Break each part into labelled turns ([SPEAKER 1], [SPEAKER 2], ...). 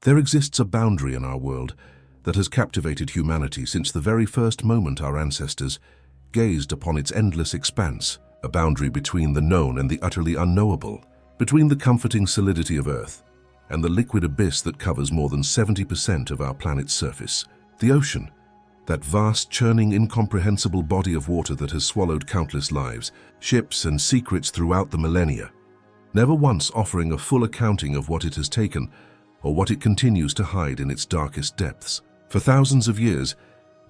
[SPEAKER 1] There exists a boundary in our world that has captivated humanity since the very first moment our ancestors gazed upon its endless expanse, a boundary between the known and the utterly unknowable, between the comforting solidity of Earth and the liquid abyss that covers more than 70% of our planet's surface. The ocean, that vast, churning, incomprehensible body of water that has swallowed countless lives, ships and secrets throughout the millennia, never once offering a full accounting of what it has taken or what it continues to hide in its darkest depths. For thousands of years,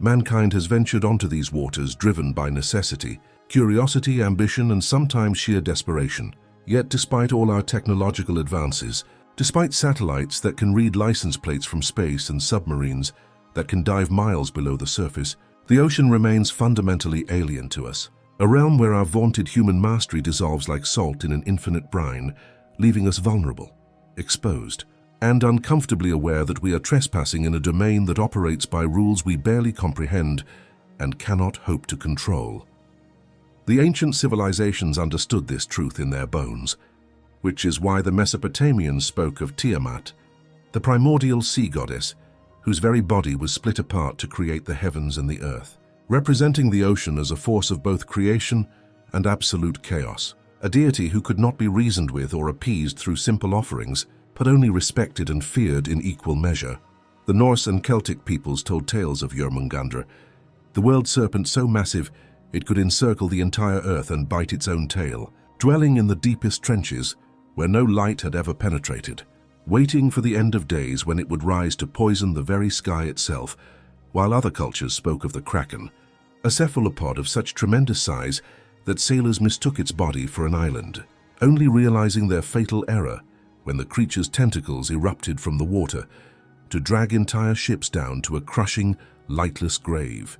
[SPEAKER 1] mankind has ventured onto these waters driven by necessity, curiosity, ambition, and sometimes sheer desperation. Yet despite all our technological advances, despite satellites that can read license plates from space and submarines that can dive miles below the surface, the ocean remains fundamentally alien to us. A realm where our vaunted human mastery dissolves like salt in an infinite brine, leaving us vulnerable, exposed, and uncomfortably aware that we are trespassing in a domain that operates by rules we barely comprehend and cannot hope to control. The ancient civilizations understood this truth in their bones, which is why the Mesopotamians spoke of Tiamat, the primordial sea goddess, whose very body was split apart to create the heavens and the earth, representing the ocean as a force of both creation and absolute chaos, a deity who could not be reasoned with or appeased through simple offerings, but only respected and feared in equal measure. The Norse and Celtic peoples told tales of Jörmungandr, the world serpent so massive it could encircle the entire earth and bite its own tail, dwelling in the deepest trenches where no light had ever penetrated, waiting for the end of days when it would rise to poison the very sky itself, while other cultures spoke of the Kraken, a cephalopod of such tremendous size that sailors mistook its body for an island, only realizing their fatal error when the creature's tentacles erupted from the water to drag entire ships down to a crushing, lightless grave.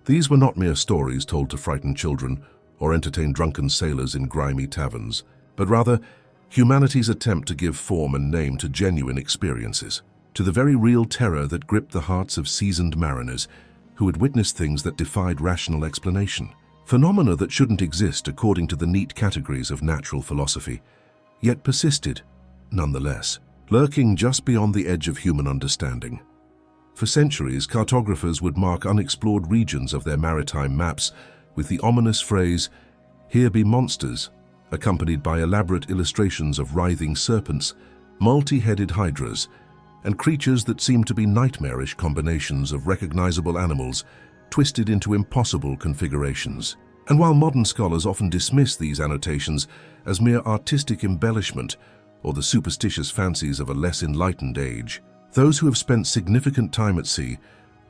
[SPEAKER 1] These were not mere stories told to frighten children or entertain drunken sailors in grimy taverns, but rather humanity's attempt to give form and name to genuine experiences, to the very real terror that gripped the hearts of seasoned mariners who had witnessed things that defied rational explanation, phenomena that shouldn't exist according to the neat categories of natural philosophy, yet persisted, nonetheless, lurking just beyond the edge of human understanding. For centuries, cartographers would mark unexplored regions of their maritime maps with the ominous phrase, "Here be monsters," accompanied by elaborate illustrations of writhing serpents, multi-headed hydras, and creatures that seemed to be nightmarish combinations of recognizable animals twisted into impossible configurations. And while modern scholars often dismiss these annotations as mere artistic embellishment or the superstitious fancies of a less enlightened age, those who have spent significant time at sea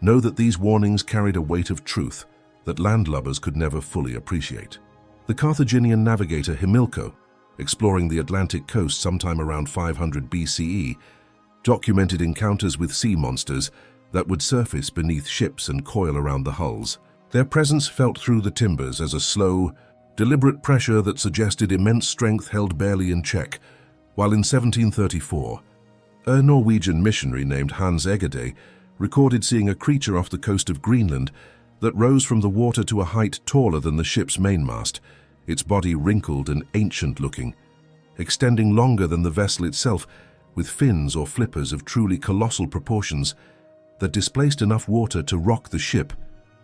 [SPEAKER 1] know that these warnings carried a weight of truth that landlubbers could never fully appreciate. The Carthaginian navigator Himilco, exploring the Atlantic coast sometime around 500 BCE, documented encounters with sea monsters that would surface beneath ships and coil around the hulls. Their presence felt through the timbers as a slow, deliberate pressure that suggested immense strength held barely in check, while in 1734, a Norwegian missionary named Hans Egede recorded seeing a creature off the coast of Greenland that rose from the water to a height taller than the ship's mainmast, its body wrinkled and ancient-looking, extending longer than the vessel itself, with fins or flippers of truly colossal proportions that displaced enough water to rock the ship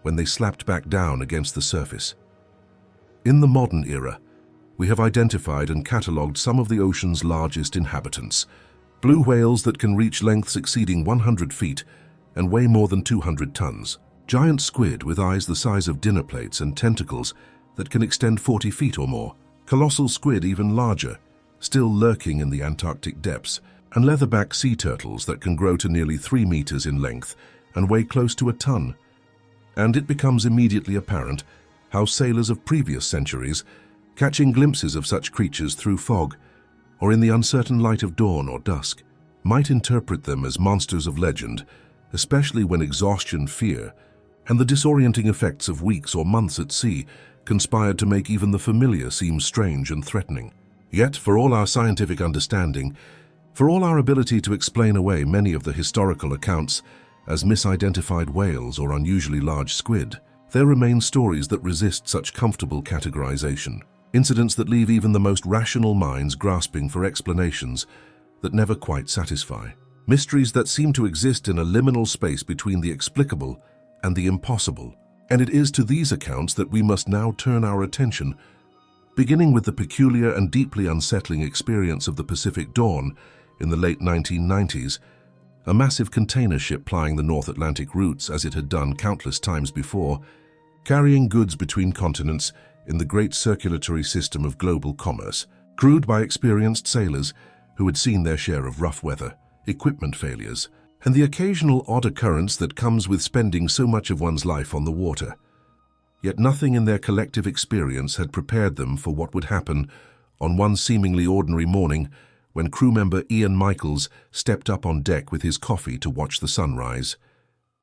[SPEAKER 1] when they slapped back down against the surface. In the modern era, we have identified and catalogued some of the ocean's largest inhabitants, blue whales that can reach lengths exceeding 100 feet and weigh more than 200 tons. Giant squid with eyes the size of dinner plates and tentacles that can extend 40 feet or more. Colossal squid even larger, still lurking in the Antarctic depths. And leatherback sea turtles that can grow to nearly 3 meters in length and weigh close to a ton. And it becomes immediately apparent how sailors of previous centuries, catching glimpses of such creatures through fog or in the uncertain light of dawn or dusk, might interpret them as monsters of legend, especially when exhaustion, fear, and the disorienting effects of weeks or months at sea conspired to make even the familiar seem strange and threatening. Yet, for all our scientific understanding, for all our ability to explain away many of the historical accounts as misidentified whales or unusually large squid, there remain stories that resist such comfortable categorization, incidents that leave even the most rational minds grasping for explanations that never quite satisfy. Mysteries that seem to exist in a liminal space between the explicable and the impossible. And it is to these accounts that we must now turn our attention, beginning with the peculiar and deeply unsettling experience of the Pacific Dawn in the late 1990s, a massive container ship plying the North Atlantic routes as it had done countless times before, carrying goods between continents in the great circulatory system of global commerce, crewed by experienced sailors who had seen their share of rough weather, equipment failures, and the occasional odd occurrence that comes with spending so much of one's life on the water. Yet nothing in their collective experience had prepared them for what would happen on one seemingly ordinary morning when crew member Ian Michaels stepped up on deck with his coffee to watch the sunrise.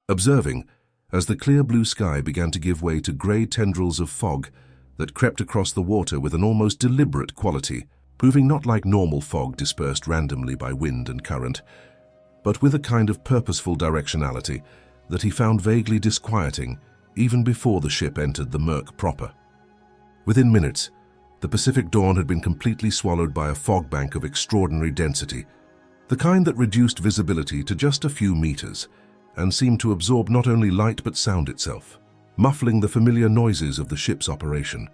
[SPEAKER 1] Observing, as the clear blue sky began to give way to grey tendrils of fog that crept across the water with an almost deliberate quality, moving not like normal fog dispersed randomly by wind and current, but with a kind of purposeful directionality that he found vaguely disquieting even before the ship entered the murk proper. Within minutes, the Pacific Dawn had been completely swallowed by a fog bank of extraordinary density, the kind that reduced visibility to just a few meters and seemed to absorb not only light but sound itself, muffling the familiar noises of the ship's operation.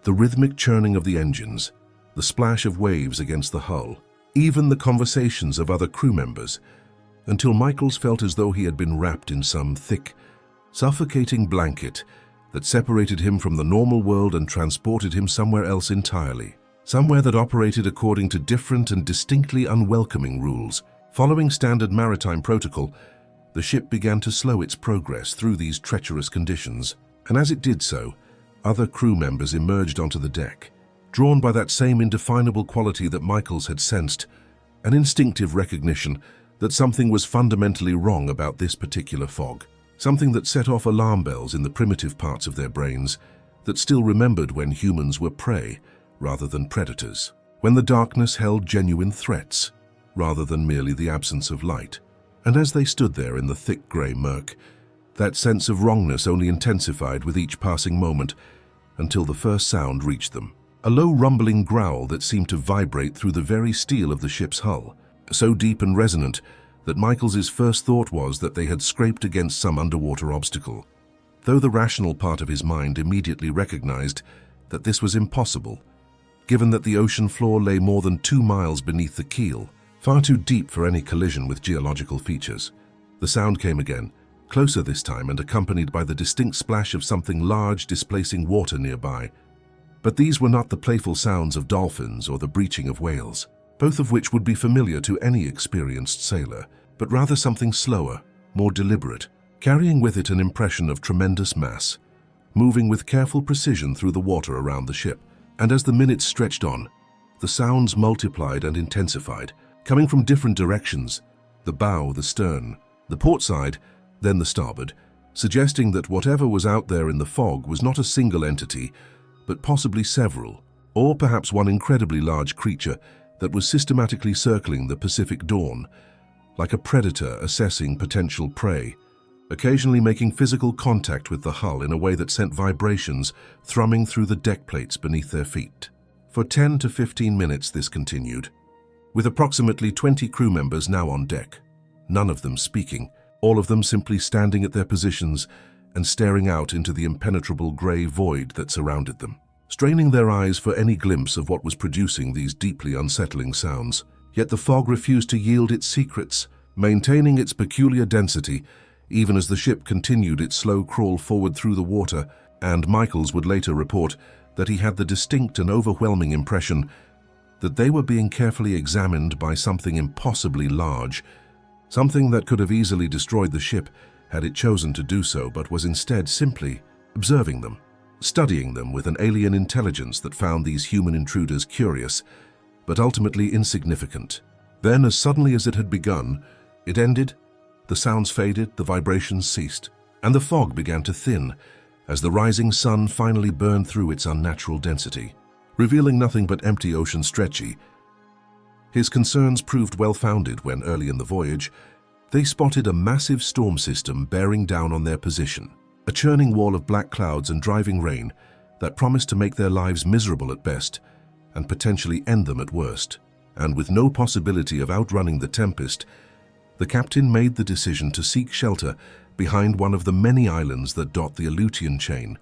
[SPEAKER 1] The rhythmic churning of the engines, the splash of waves against the hull, even the conversations of other crew members, until Michaels felt as though he had been wrapped in some thick, suffocating blanket that separated him from the normal world and transported him somewhere else entirely, somewhere that operated according to different and distinctly unwelcoming rules. Following standard maritime protocol, the ship began to slow its progress through these treacherous conditions, and as it did so, other crew members emerged onto the deck, drawn by that same indefinable quality that Michaels had sensed, an instinctive recognition that something was fundamentally wrong about this particular fog, something that set off alarm bells in the primitive parts of their brains that still remembered when humans were prey rather than predators, when the darkness held genuine threats rather than merely the absence of light. And as they stood there in the thick grey murk, that sense of wrongness only intensified with each passing moment until the first sound reached them, a low rumbling growl that seemed to vibrate through the very steel of the ship's hull, so deep and resonant that Michaels's first thought was that they had scraped against some underwater obstacle, though the rational part of his mind immediately recognized that this was impossible, given that the ocean floor lay more than 2 miles beneath the keel, far too deep for any collision with geological features. The sound came again, closer this time and accompanied by the distinct splash of something large displacing water nearby. But these were not the playful sounds of dolphins or the breaching of whales, both of which would be familiar to any experienced sailor, but rather something slower, more deliberate, carrying with it an impression of tremendous mass, moving with careful precision through the water around the ship. And as the minutes stretched on, the sounds multiplied and intensified, coming from different directions, the bow, the stern, the port side, then the starboard, suggesting that whatever was out there in the fog was not a single entity, but possibly several, or perhaps one incredibly large creature that was systematically circling the Pacific Dawn, like a predator assessing potential prey, occasionally making physical contact with the hull in a way that sent vibrations thrumming through the deck plates beneath their feet. For 10 to 15 minutes this continued, with approximately 20 crew members now on deck, none of them speaking, all of them simply standing at their positions and staring out into the impenetrable grey void that surrounded them, straining their eyes for any glimpse of what was producing these deeply unsettling sounds. Yet the fog refused to yield its secrets, maintaining its peculiar density even as the ship continued its slow crawl forward through the water, and Michaels would later report that he had the distinct and overwhelming impression that they were being carefully examined by something impossibly large, something that could have easily destroyed the ship had it chosen to do so, but was instead simply observing them, studying them with an alien intelligence that found these human intruders curious, but ultimately insignificant. Then, as suddenly as it had begun, it ended, the sounds faded, the vibrations ceased, and the fog began to thin as the rising sun finally burned through its unnatural density, revealing nothing but empty ocean stretchy. His concerns proved well-founded when, early in the voyage, they spotted a massive storm system bearing down on their position, a churning wall of black clouds and driving rain that promised to make their lives miserable at best and potentially end them at worst. And with no possibility of outrunning the tempest, the captain made the decision to seek shelter behind one of the many islands that dot the Aleutian chain,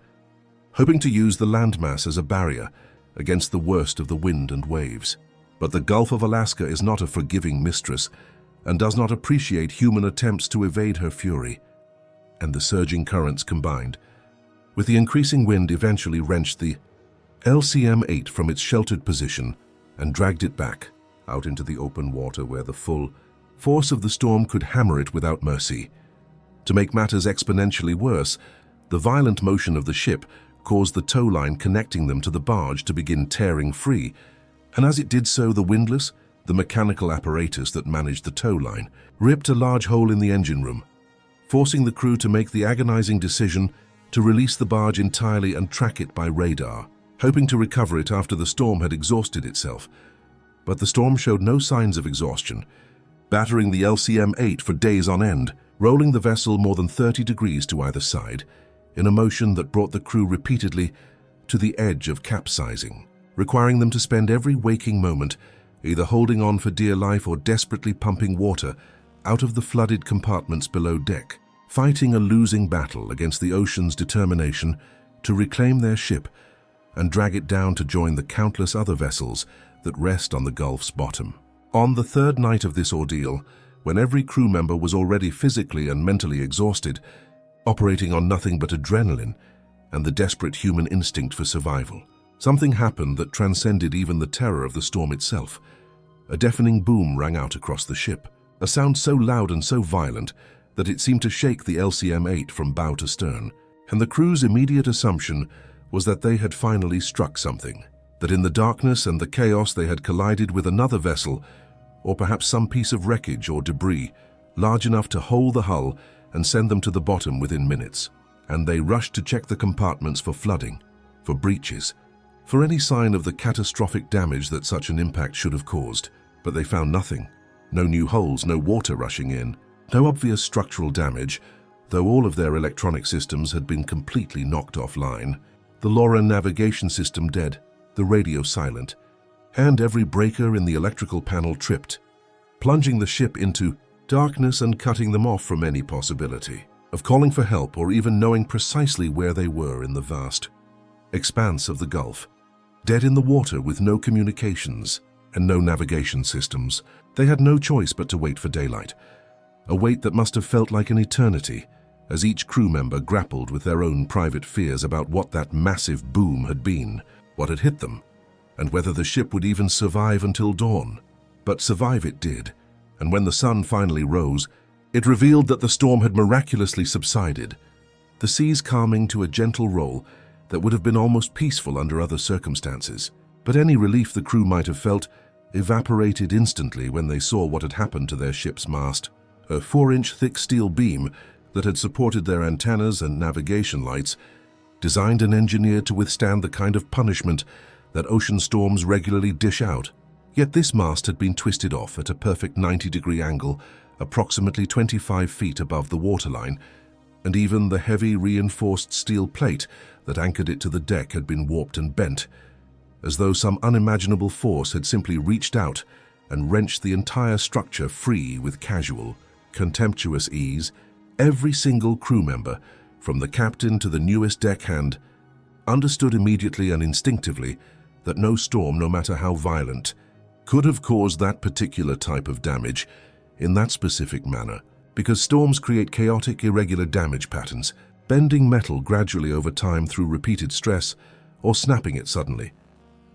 [SPEAKER 1] hoping to use the landmass as a barrier against the worst of the wind and waves. But the Gulf of Alaska is not a forgiving mistress and does not appreciate human attempts to evade her fury, and the surging currents combined with the increasing wind eventually wrenched the LCM-8 from its sheltered position and dragged it back out into the open water where the full force of the storm could hammer it without mercy. To make matters exponentially worse, the violent motion of the ship caused the tow line connecting them to the barge to begin tearing free, and as it did so, the windlass, the mechanical apparatus that managed the tow line, ripped a large hole in the engine room, forcing the crew to make the agonizing decision to release the barge entirely and track it by radar, hoping to recover it after the storm had exhausted itself. But the storm showed no signs of exhaustion, battering the LCM-8 for days on end, rolling the vessel more than 30 degrees to either side, in a motion that brought the crew repeatedly to the edge of capsizing, requiring them to spend every waking moment either holding on for dear life or desperately pumping water out of the flooded compartments below deck, fighting a losing battle against the ocean's determination to reclaim their ship and drag it down to join the countless other vessels that rest on the Gulf's bottom. On the third night of this ordeal, when every crew member was already physically and mentally exhausted, operating on nothing but adrenaline and the desperate human instinct for survival, something happened that transcended even the terror of the storm itself. A deafening boom rang out across the ship, a sound so loud and so violent that it seemed to shake the LCM-8 from bow to stern, and the crew's immediate assumption was that they had finally struck something, that in the darkness and the chaos they had collided with another vessel, or perhaps some piece of wreckage or debris large enough to hole the hull and send them to the bottom within minutes. And they rushed to check the compartments for flooding, for breaches, for any sign of the catastrophic damage that such an impact should have caused. But they found nothing. No new holes, no water rushing in, no obvious structural damage, though all of their electronic systems had been completely knocked offline. The LoRa navigation system dead, the radio silent, and every breaker in the electrical panel tripped, plunging the ship into darkness and cutting them off from any possibility of calling for help or even knowing precisely where they were in the vast expanse of the Gulf. Dead in the water with no communications and no navigation systems, they had no choice but to wait for daylight, a wait that must have felt like an eternity as each crew member grappled with their own private fears about what that massive boom had been, what had hit them, and whether the ship would even survive until dawn. But survive it did, and when the sun finally rose, it revealed that the storm had miraculously subsided, the seas calming to a gentle roll that would have been almost peaceful under other circumstances. But any relief the crew might have felt evaporated instantly when they saw what had happened to their ship's mast. A 4-inch thick steel beam that had supported their antennas and navigation lights, designed and engineered to withstand the kind of punishment that ocean storms regularly dish out. Yet this mast had been twisted off at a perfect 90-degree angle, approximately 25 feet above the waterline, and even the heavy reinforced steel plate that anchored it to the deck had been warped and bent, as though some unimaginable force had simply reached out and wrenched the entire structure free with casual, contemptuous ease. Every single crew member, from the captain to the newest deckhand, understood immediately and instinctively that no storm, no matter how violent, could have caused that particular type of damage in that specific manner, because storms create chaotic, irregular damage patterns, bending metal gradually over time through repeated stress or snapping it suddenly,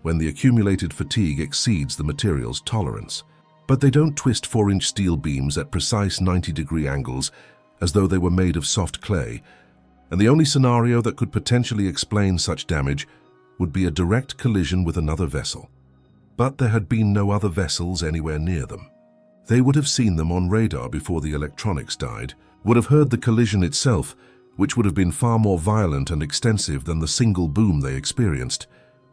[SPEAKER 1] when the accumulated fatigue exceeds the material's tolerance. But they don't twist 4-inch steel beams at precise 90-degree angles as though they were made of soft clay, and the only scenario that could potentially explain such damage would be a direct collision with another vessel. But there had been no other vessels anywhere near them. They would have seen them on radar before the electronics died, would have heard the collision itself, which would have been far more violent and extensive than the single boom they experienced.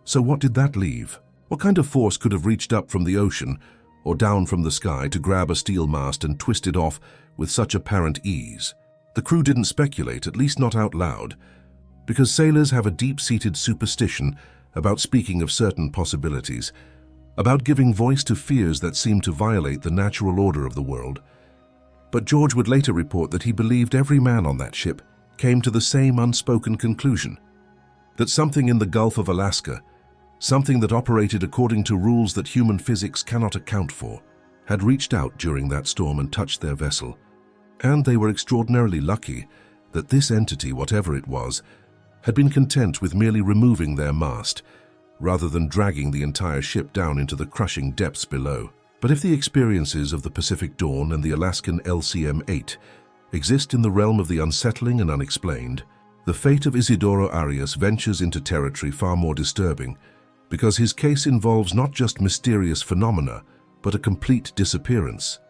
[SPEAKER 1] So what did that leave? What kind of force could have reached up from the ocean or down from the sky to grab a steel mast and twist it off with such apparent ease? The crew didn't speculate, at least not out loud, because sailors have a deep-seated superstition about speaking of certain possibilities, about giving voice to fears that seem to violate the natural order of the world. But George would later report that he believed every man on that ship came to the same unspoken conclusion, that something in the Gulf of Alaska, something that operated according to rules that human physics cannot account for, had reached out during that storm and touched their vessel. And they were extraordinarily lucky that this entity, whatever it was, had been content with merely removing their mast, rather than dragging the entire ship down into the crushing depths below. But if the experiences of the Pacific Dawn and the Alaskan LCM-8 exist in the realm of the unsettling and unexplained, the fate of Isidoro Arias ventures into territory far more disturbing, because his case involves not just mysterious phenomena, but a complete disappearance.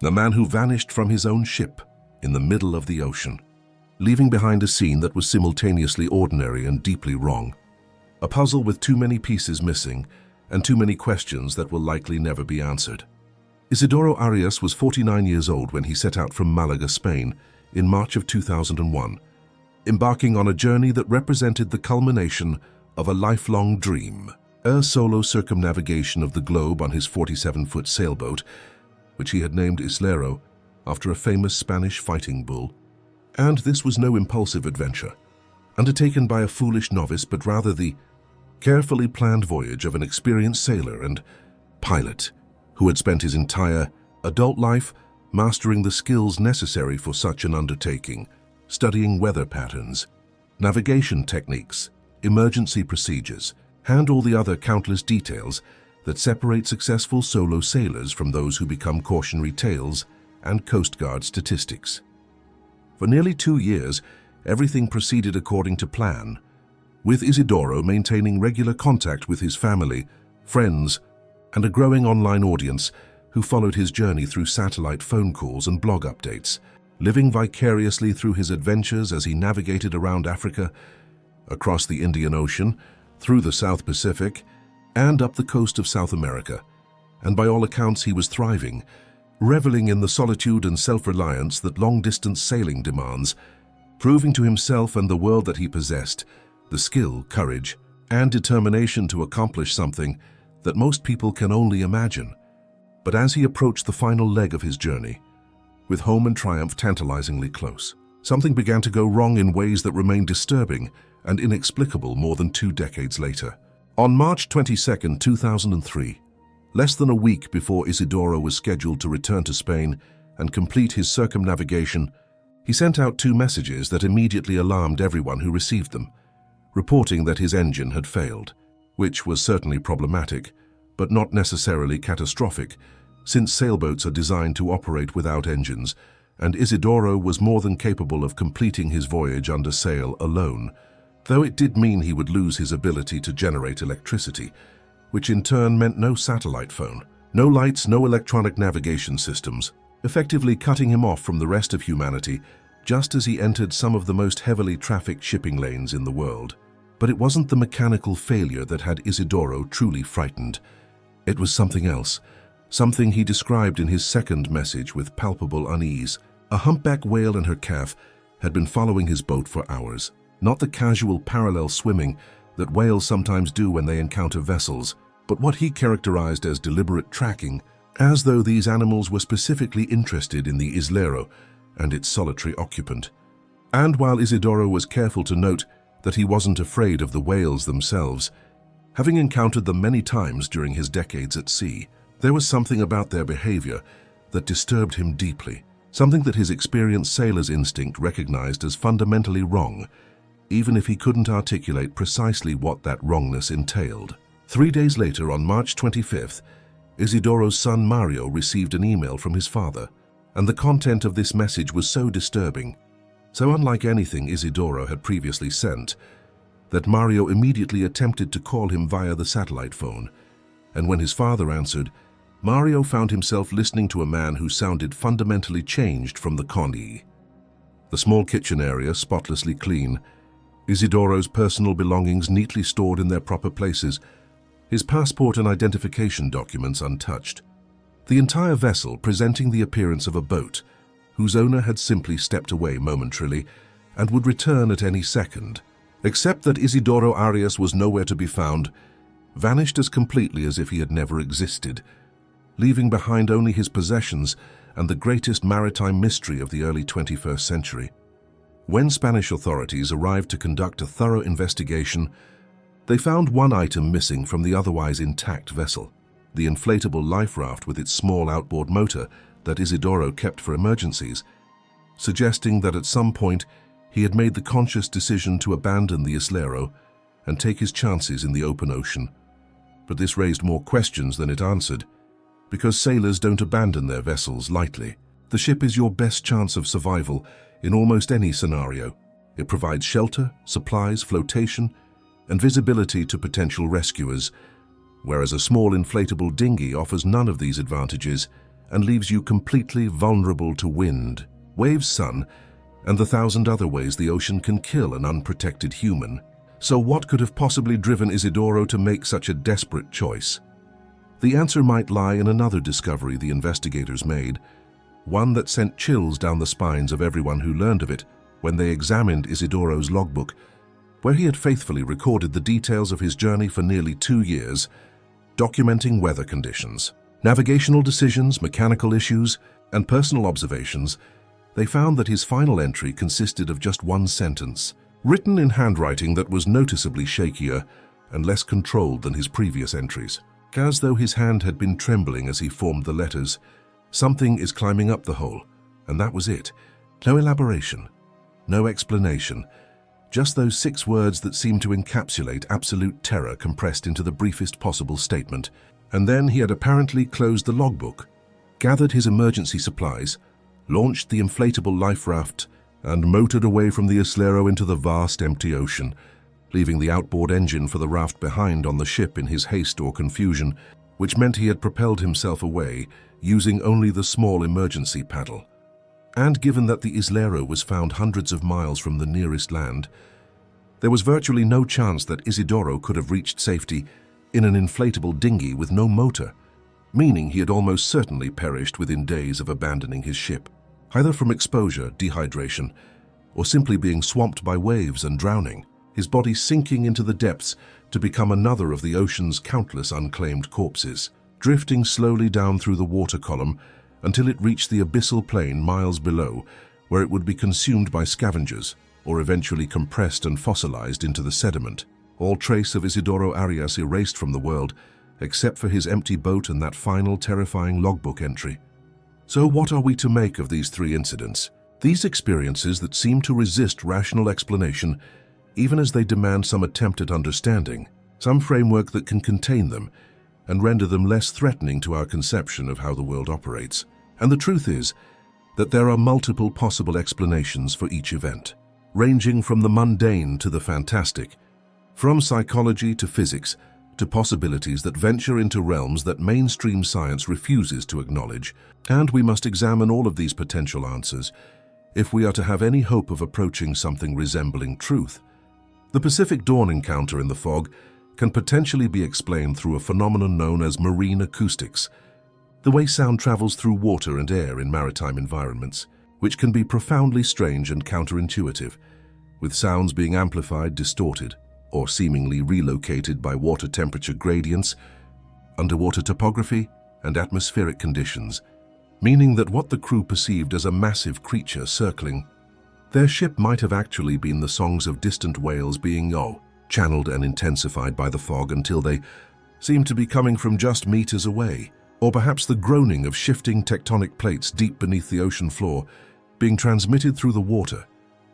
[SPEAKER 1] A man who vanished from his own ship in the middle of the ocean, leaving behind a scene that was simultaneously ordinary and deeply wrong. A puzzle with too many pieces missing and too many questions that will likely never be answered. Isidoro Arias was 49 years old when he set out from Malaga, Spain, in March of 2001, embarking on a journey that represented the culmination of a lifelong dream. A solo circumnavigation of the globe on his 47-foot sailboat, which he had named Islero, after a famous Spanish fighting bull. And this was no impulsive adventure, undertaken by a foolish novice, but rather the carefully planned voyage of an experienced sailor and pilot who had spent his entire adult life mastering the skills necessary for such an undertaking, studying weather patterns, navigation techniques, emergency procedures, and all the other countless details that separate successful solo sailors from those who become cautionary tales and Coast Guard statistics. For nearly 2 years, everything proceeded according to plan, with Isidoro maintaining regular contact with his family, friends, and a growing online audience who followed his journey through satellite phone calls and blog updates, living vicariously through his adventures as he navigated around Africa, across the Indian Ocean, through the South Pacific, and up the coast of South America. And by all accounts, he was thriving, reveling in the solitude and self-reliance that long-distance sailing demands, proving to himself and the world that he possessed the skill, courage, and determination to accomplish something that most people can only imagine. But as he approached the final leg of his journey, with home and triumph tantalizingly close, something began to go wrong in ways that remain disturbing and inexplicable more than 2 decades later. On March 22, 2003, less than a week before Isidoro was scheduled to return to Spain and complete his circumnavigation, he sent out 2 messages that immediately alarmed everyone who received them, reporting that his engine had failed, which was certainly problematic, but not necessarily catastrophic, since sailboats are designed to operate without engines, and Isidoro was more than capable of completing his voyage under sail alone, though it did mean he would lose his ability to generate electricity, which in turn meant no satellite phone, no lights, no electronic navigation systems, effectively cutting him off from the rest of humanity just as he entered some of the most heavily trafficked shipping lanes in the world. But it wasn't the mechanical failure that had Isidoro truly frightened. It was something else, something he described in his second message with palpable unease. A humpback whale and her calf had been following his boat for hours, not the casual parallel swimming that whales sometimes do when they encounter vessels, but what he characterized as deliberate tracking, as though these animals were specifically interested in the Islero and its solitary occupant. And while Isidoro was careful to note that he wasn't afraid of the whales themselves, having encountered them many times during his decades at sea, there was something about their behavior that disturbed him deeply, something that his experienced sailor's instinct recognized as fundamentally wrong, even if he couldn't articulate precisely what that wrongness entailed. 3 days later, on March 25th, Isidoro's son Mario received an email from his father, and the content of this message was so disturbing, so unlike anything Isidoro had previously sent, that Mario immediately attempted to call him via the satellite phone, and when his father answered, Mario found himself listening to a man who sounded fundamentally changed from the Connie. The small kitchen area spotlessly clean, Isidoro's personal belongings neatly stored in their proper places, his passport and identification documents untouched. The entire vessel presenting the appearance of a boat, whose owner had simply stepped away momentarily and would return at any second, except that Isidoro Arias was nowhere to be found, vanished as completely as if he had never existed, leaving behind only his possessions and the greatest maritime mystery of the early 21st century. When Spanish authorities arrived to conduct a thorough investigation, they found one item missing from the otherwise intact vessel: the inflatable life raft with its small outboard motor that Isidoro kept for emergencies, suggesting that at some point he had made the conscious decision to abandon the Islero and take his chances in the open ocean. But this raised more questions than it answered, because sailors don't abandon their vessels lightly. The ship is your best chance of survival in almost any scenario. It provides shelter, supplies, flotation, and visibility to potential rescuers, whereas a small inflatable dinghy offers none of these advantages and leaves you completely vulnerable to wind, waves, sun, and the thousand other ways the ocean can kill an unprotected human. So what could have possibly driven Isidoro to make such a desperate choice? The answer might lie in another discovery the investigators made, one that sent chills down the spines of everyone who learned of it when they examined Isidoro's logbook, where he had faithfully recorded the details of his journey for nearly 2 years, documenting weather conditions, navigational decisions, mechanical issues, and personal observations. They found that his final entry consisted of just one sentence, written in handwriting that was noticeably shakier and less controlled than his previous entries. As though his hand had been trembling as he formed the letters, "Something is climbing up the hole," and that was it. No elaboration, no explanation, just those 6 words that seemed to encapsulate absolute terror compressed into the briefest possible statement. And then he had apparently closed the logbook, gathered his emergency supplies, launched the inflatable life raft, and motored away from the Islero into the vast empty ocean, leaving the outboard engine for the raft behind on the ship in his haste or confusion, which meant he had propelled himself away using only the small emergency paddle. And given that the Islero was found hundreds of miles from the nearest land, there was virtually no chance that Isidoro could have reached safety in an inflatable dinghy with no motor, meaning he had almost certainly perished within days of abandoning his ship, either from exposure, dehydration, or simply being swamped by waves and drowning, his body sinking into the depths to become another of the ocean's countless unclaimed corpses, drifting slowly down through the water column until it reached the abyssal plain miles below, where it would be consumed by scavengers or eventually compressed and fossilized into the sediment. All trace of Isidoro Arias erased from the world, except for his empty boat and that final terrifying logbook entry. So what are we to make of these 3 incidents? These experiences that seem to resist rational explanation, even as they demand some attempt at understanding, some framework that can contain them and render them less threatening to our conception of how the world operates. And the truth is that there are multiple possible explanations for each event, ranging from the mundane to the fantastic, from psychology to physics, to possibilities that venture into realms that mainstream science refuses to acknowledge. And we must examine all of these potential answers if we are to have any hope of approaching something resembling truth. The Pacific Dawn encounter in the fog can potentially be explained through a phenomenon known as marine acoustics, the way sound travels through water and air in maritime environments, which can be profoundly strange and counterintuitive, with sounds being amplified, distorted, or seemingly relocated by water temperature gradients, underwater topography, and atmospheric conditions, meaning that what the crew perceived as a massive creature circling their ship might have actually been the songs of distant whales being channeled and intensified by the fog until they seemed to be coming from just meters away, or perhaps the groaning of shifting tectonic plates deep beneath the ocean floor being transmitted through the water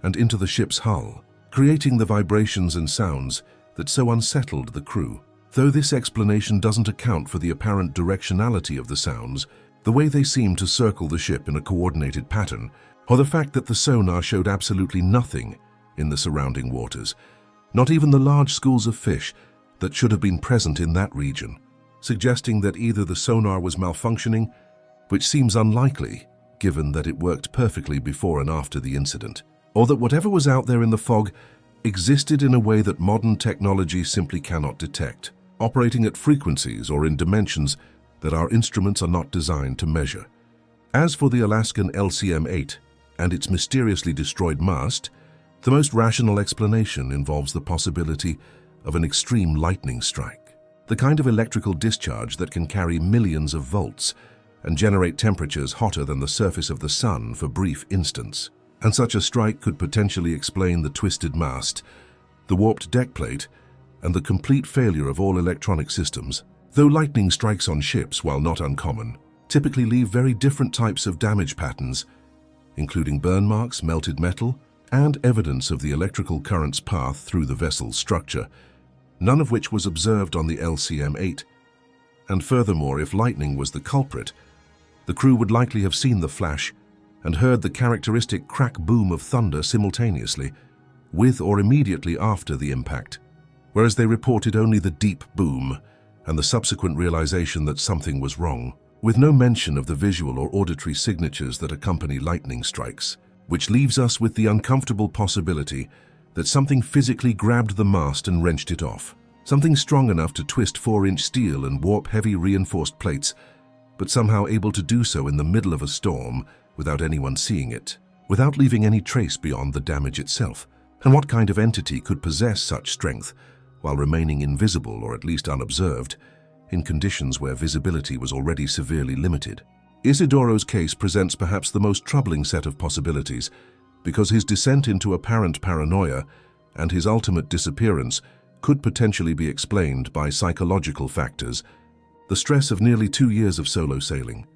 [SPEAKER 1] and into the ship's hull, creating the vibrations and sounds that so unsettled the crew. Though this explanation doesn't account for the apparent directionality of the sounds, the way they seemed to circle the ship in a coordinated pattern, or the fact that the sonar showed absolutely nothing in the surrounding waters, not even the large schools of fish that should have been present in that region, suggesting that either the sonar was malfunctioning, which seems unlikely given that it worked perfectly before and after the incident, or that whatever was out there in the fog existed in a way that modern technology simply cannot detect, operating at frequencies or in dimensions that our instruments are not designed to measure. As for the Alaskan LCM-8 and its mysteriously destroyed mast, the most rational explanation involves the possibility of an extreme lightning strike, the kind of electrical discharge that can carry millions of volts and generate temperatures hotter than the surface of the sun for brief instants. And such a strike could potentially explain the twisted mast, the warped deck plate, and the complete failure of all electronic systems. Though lightning strikes on ships, while not uncommon, typically leave very different types of damage patterns, including burn marks, melted metal, and evidence of the electrical current's path through the vessel's structure, none of which was observed on the LCM-8. And furthermore, if lightning was the culprit, the crew would likely have seen the flash and heard the characteristic crack-boom of thunder simultaneously, with or immediately after the impact, whereas they reported only the deep boom and the subsequent realization that something was wrong, with no mention of the visual or auditory signatures that accompany lightning strikes, which leaves us with the uncomfortable possibility that something physically grabbed the mast and wrenched it off. Something strong enough to twist 4-inch steel and warp heavy reinforced plates, but somehow able to do so in the middle of a storm without anyone seeing it, without leaving any trace beyond the damage itself. And what kind of entity could possess such strength while remaining invisible or at least unobserved in conditions where visibility was already severely limited? Isidoro's case presents perhaps the most troubling set of possibilities, because his descent into apparent paranoia and his ultimate disappearance could potentially be explained by psychological factors: the stress of nearly 2 years of solo sailing,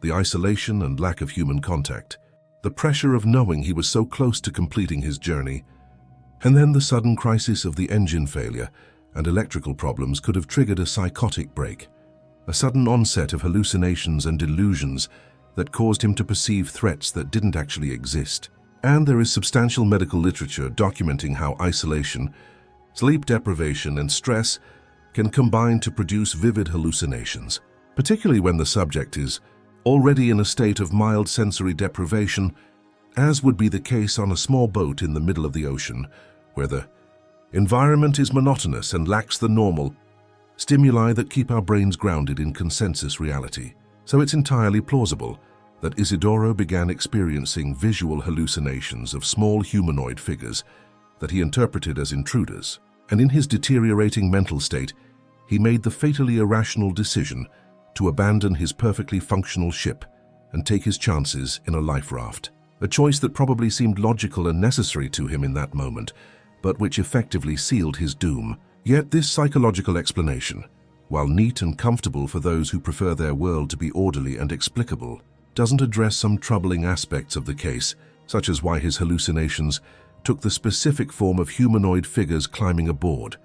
[SPEAKER 1] the isolation and lack of human contact, the pressure of knowing he was so close to completing his journey, and then the sudden crisis of the engine failure and electrical problems could have triggered a psychotic break, a sudden onset of hallucinations and delusions that caused him to perceive threats that didn't actually exist. And there is substantial medical literature documenting how isolation, sleep deprivation, and stress can combine to produce vivid hallucinations, particularly when the subject is already in a state of mild sensory deprivation, as would be the case on a small boat in the middle of the ocean, where the environment is monotonous and lacks the normal stimuli that keep our brains grounded in consensus reality. So it's entirely plausible that Isidoro began experiencing visual hallucinations of small humanoid figures that he interpreted as intruders, and in his deteriorating mental state, he made the fatally irrational decision to abandon his perfectly functional ship and take his chances in a life raft. A choice that probably seemed logical and necessary to him in that moment, but which effectively sealed his doom. Yet this psychological explanation, while neat and comfortable for those who prefer their world to be orderly and explicable, doesn't address some troubling aspects of the case, such as why his hallucinations took the specific form of humanoid figures climbing aboard,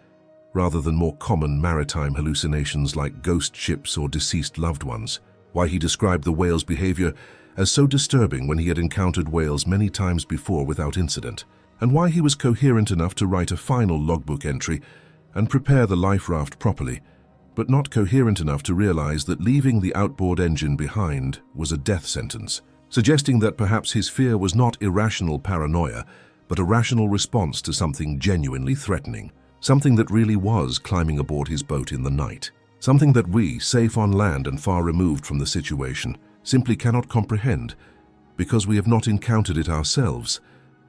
[SPEAKER 1] rather than more common maritime hallucinations like ghost ships or deceased loved ones, why he described the whale's behavior as so disturbing when he had encountered whales many times before without incident, and why he was coherent enough to write a final logbook entry and prepare the life raft properly, but not coherent enough to realize that leaving the outboard engine behind was a death sentence, suggesting that perhaps his fear was not irrational paranoia, but a rational response to something genuinely threatening, something that really was climbing aboard his boat in the night, something that we, safe on land and far removed from the situation, simply cannot comprehend because we have not encountered it ourselves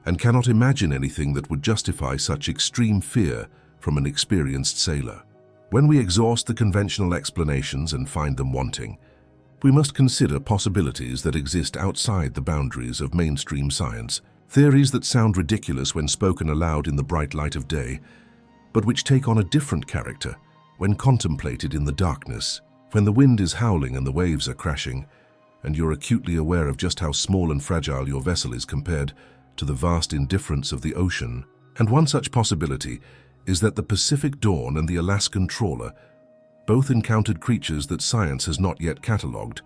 [SPEAKER 1] and cannot imagine anything that would justify such extreme fear from an experienced sailor. When we exhaust the conventional explanations and find them wanting, we must consider possibilities that exist outside the boundaries of mainstream science, theories that sound ridiculous when spoken aloud in the bright light of day, but which take on a different character when contemplated in the darkness, when the wind is howling and the waves are crashing, and you're acutely aware of just how small and fragile your vessel is compared to the vast indifference of the ocean. And one such possibility is that the Pacific Dawn and the Alaskan trawler both encountered creatures that science has not yet catalogued.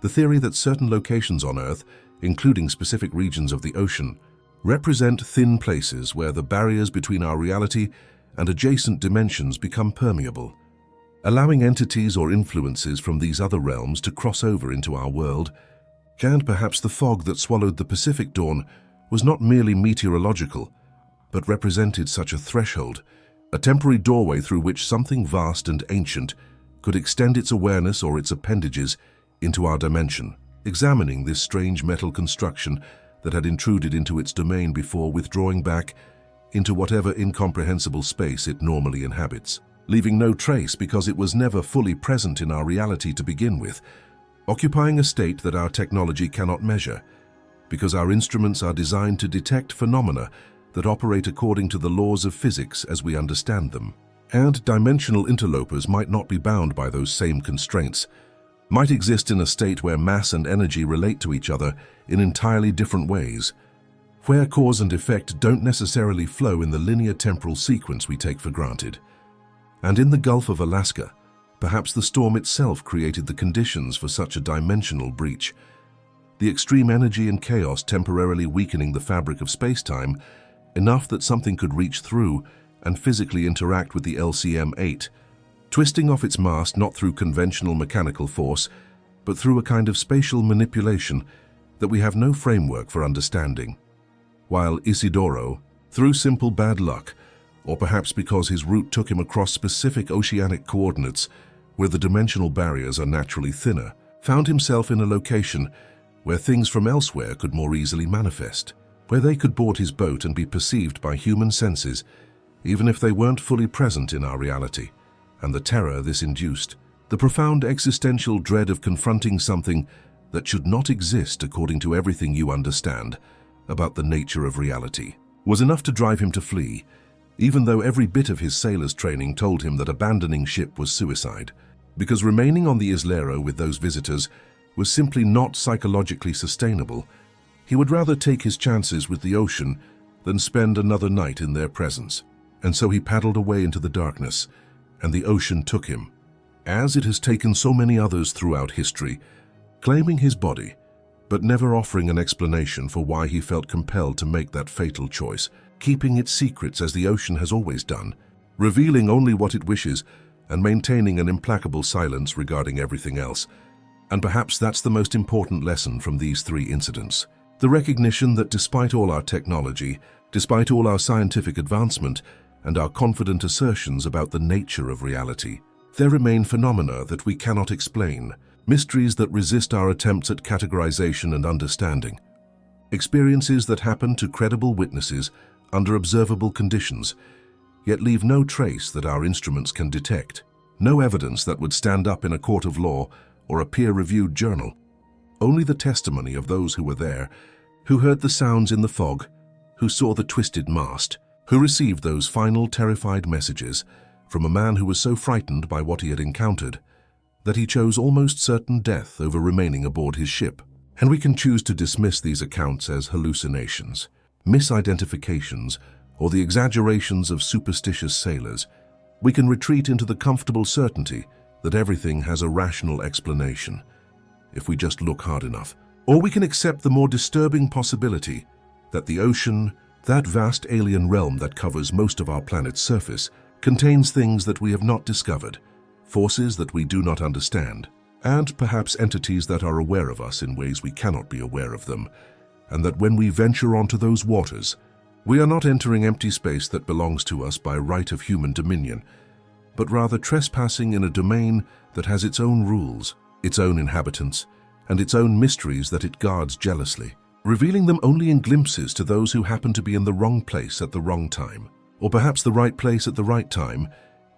[SPEAKER 1] The theory that certain locations on Earth, including specific regions of the ocean, represent thin places where the barriers between our reality and adjacent dimensions become permeable, allowing entities or influences from these other realms to cross over into our world. And perhaps the fog that swallowed the Pacific Dawn was not merely meteorological, but represented such a threshold, a temporary doorway through which something vast and ancient could extend its awareness or its appendages into our dimension. Examining this strange metal construction that had intruded into its domain before withdrawing back into whatever incomprehensible space it normally inhabits, leaving no trace because it was never fully present in our reality to begin with, occupying a state that our technology cannot measure, because our instruments are designed to detect phenomena that operate according to the laws of physics as we understand them. And dimensional interlopers might not be bound by those same constraints, might exist in a state where mass and energy relate to each other in entirely different ways, where cause and effect don't necessarily flow in the linear temporal sequence we take for granted. And in the Gulf of Alaska, perhaps the storm itself created the conditions for such a dimensional breach, the extreme energy and chaos temporarily weakening the fabric of space-time enough that something could reach through and physically interact with the LCM-8, twisting off its mast not through conventional mechanical force, but through a kind of spatial manipulation that we have no framework for understanding. While Isidoro, through simple bad luck, or perhaps because his route took him across specific oceanic coordinates where the dimensional barriers are naturally thinner, found himself in a location where things from elsewhere could more easily manifest, where they could board his boat and be perceived by human senses, even if they weren't fully present in our reality, and the terror this induced, the profound existential dread of confronting something that should not exist according to everything you understand about the nature of reality, was enough to drive him to flee, even though every bit of his sailor's training told him that abandoning ship was suicide, because remaining on the Islero with those visitors was simply not psychologically sustainable. He would rather take his chances with the ocean than spend another night in their presence. And so he paddled away into the darkness, and the ocean took him, as it has taken so many others throughout history, claiming his body, but never offering an explanation for why he felt compelled to make that fatal choice, keeping its secrets as the ocean has always done, revealing only what it wishes and maintaining an implacable silence regarding everything else. And perhaps that's the most important lesson from these three incidents. The recognition that despite all our technology, despite all our scientific advancement, and our confident assertions about the nature of reality, there remain phenomena that we cannot explain, mysteries that resist our attempts at categorization and understanding, experiences that happen to credible witnesses under observable conditions, yet leave no trace that our instruments can detect, no evidence that would stand up in a court of law or a peer-reviewed journal, only the testimony of those who were there, who heard the sounds in the fog, who saw the twisted mast, who received those final terrified messages from a man who was so frightened by what he had encountered that he chose almost certain death over remaining aboard his ship. And we can choose to dismiss these accounts as hallucinations, misidentifications, or the exaggerations of superstitious sailors. We can retreat into the comfortable certainty that everything has a rational explanation, if we just look hard enough. Or we can accept the more disturbing possibility that the ocean, that vast alien realm that covers most of our planet's surface, contains things that we have not discovered, forces that we do not understand, and perhaps entities that are aware of us in ways we cannot be aware of them, and that when we venture onto those waters, we are not entering empty space that belongs to us by right of human dominion, but rather trespassing in a domain that has its own rules, its own inhabitants, and its own mysteries that it guards jealously, revealing them only in glimpses to those who happen to be in the wrong place at the wrong time, or perhaps the right place at the right time,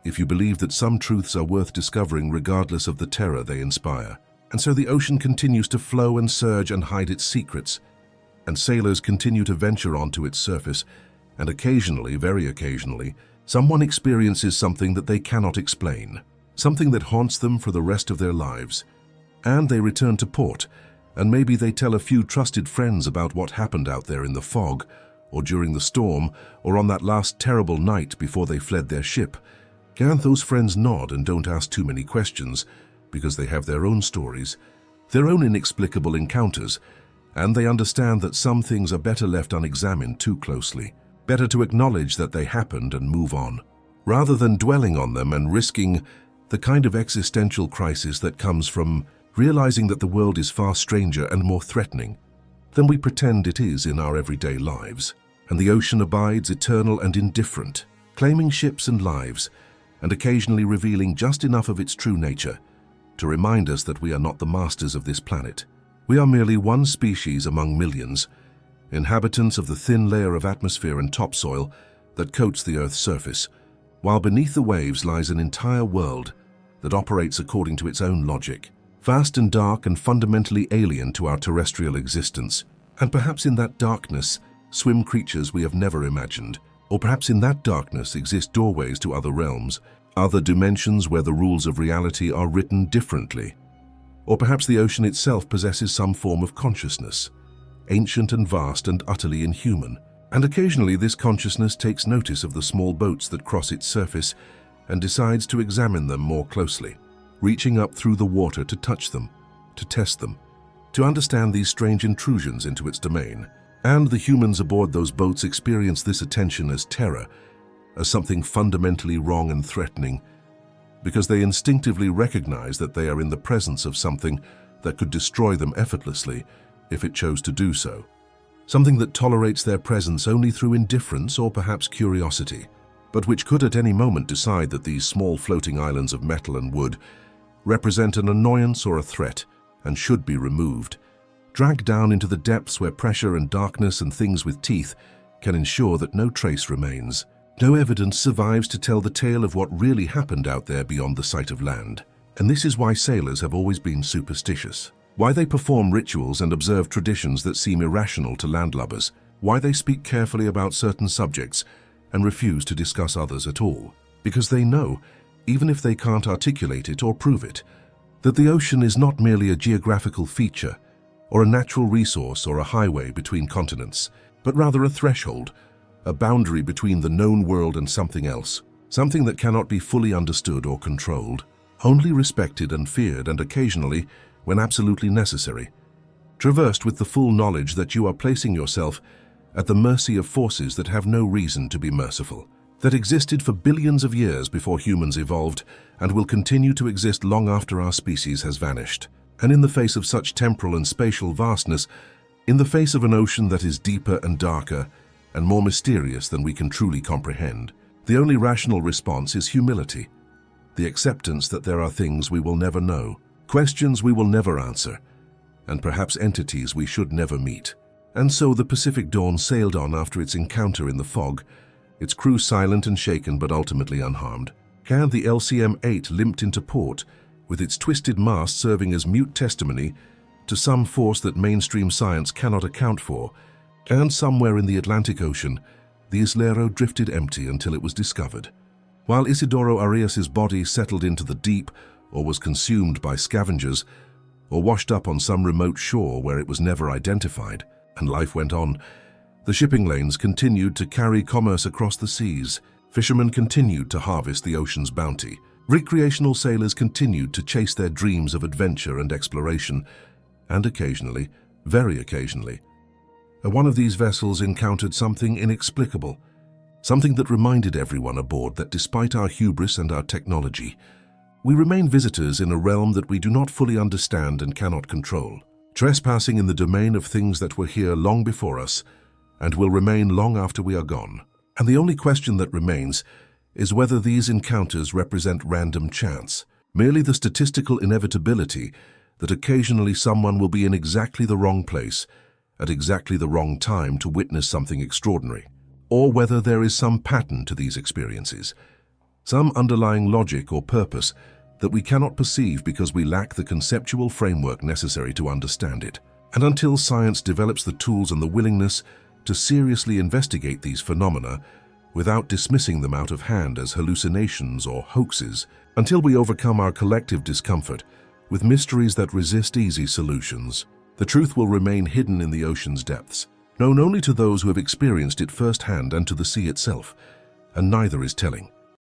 [SPEAKER 1] if you believe that some truths are worth discovering regardless of the terror they inspire. And so the ocean continues to flow and surge and hide its secrets, and sailors continue to venture onto its surface, and occasionally, very occasionally, someone experiences something that they cannot explain, something that haunts them for the rest of their lives. And they return to port, and maybe they tell a few trusted friends about what happened out there in the fog, or during the storm, or on that last terrible night before they fled their ship. And those friends nod and don't ask too many questions, because they have their own stories, their own inexplicable encounters, and they understand that some things are better left unexamined too closely, better to acknowledge that they happened and move on, rather than dwelling on them and risking the kind of existential crisis that comes from realizing that the world is far stranger and more threatening than we pretend it is in our everyday lives. And the ocean abides eternal and indifferent, claiming ships and lives, and occasionally revealing just enough of its true nature to remind us that we are not the masters of this planet. We are merely one species among millions, inhabitants of the thin layer of atmosphere and topsoil that coats the Earth's surface, while beneath the waves lies an entire world that operates according to its own logic, vast and dark and fundamentally alien to our terrestrial existence. And perhaps in that darkness swim creatures we have never imagined. Or perhaps in that darkness exist doorways to other realms, other dimensions where the rules of reality are written differently. Or perhaps the ocean itself possesses some form of consciousness, ancient and vast and utterly inhuman. And occasionally this consciousness takes notice of the small boats that cross its surface and decides to examine them more closely, reaching up through the water to touch them, to test them, to understand these strange intrusions into its domain. And the humans aboard those boats experience this attention as terror, as something fundamentally wrong and threatening, because they instinctively recognize that they are in the presence of something that could destroy them effortlessly if it chose to do so. Something that tolerates their presence only through indifference or perhaps curiosity, but which could at any moment decide that these small floating islands of metal and wood represent an annoyance or a threat and should be removed, dragged down into the depths where pressure and darkness and things with teeth can ensure that no trace remains. No evidence survives to tell the tale of what really happened out there beyond the sight of land. And this is why sailors have always been superstitious. Why they perform rituals and observe traditions that seem irrational to landlubbers. Why they speak carefully about certain subjects and refuse to discuss others at all. Because they know, even if they can't articulate it or prove it, that the ocean is not merely a geographical feature or a natural resource or a highway between continents, but rather a threshold, a boundary between the known world and something else, something that cannot be fully understood or controlled, only respected and feared and occasionally, when absolutely necessary, traversed with the full knowledge that you are placing yourself at the mercy of forces that have no reason to be merciful, that existed for billions of years before humans evolved and will continue to exist long after our species has vanished. And in the face of such temporal and spatial vastness, in the face of an ocean that is deeper and darker and more mysterious than we can truly comprehend, the only rational response is humility, the acceptance that there are things we will never know, questions we will never answer, and perhaps entities we should never meet. And so the Pacific Dawn sailed on after its encounter in the fog, its crew silent and shaken but ultimately unharmed. And the LCM-8 limped into port, with its twisted mast serving as mute testimony to some force that mainstream science cannot account for. And somewhere in the Atlantic Ocean, the Islero drifted empty until it was discovered. While Isidoro Arias's body settled into the deep or was consumed by scavengers or washed up on some remote shore where it was never identified, and life went on, the shipping lanes continued to carry commerce across the seas. Fishermen continued to harvest the ocean's bounty. Recreational sailors continued to chase their dreams of adventure and exploration, and occasionally, very occasionally, one of these vessels encountered something inexplicable, something that reminded everyone aboard that despite our hubris and our technology, we remain visitors in a realm that we do not fully understand and cannot control, trespassing in the domain of things that were here long before us and will remain long after we are gone. And the only question that remains is whether these encounters represent random chance, merely the statistical inevitability that occasionally someone will be in exactly the wrong place at exactly the wrong time to witness something extraordinary, or whether there is some pattern to these experiences, some underlying logic or purpose that we cannot perceive because we lack the conceptual framework necessary to understand it. And until science develops the tools and the willingness to seriously investigate these phenomena without dismissing them out of hand as hallucinations or hoaxes, until we overcome our collective discomfort with mysteries that resist easy solutions, the truth will remain hidden in the ocean's depths, known only to those who have experienced it firsthand and to the sea itself, and neither is telling.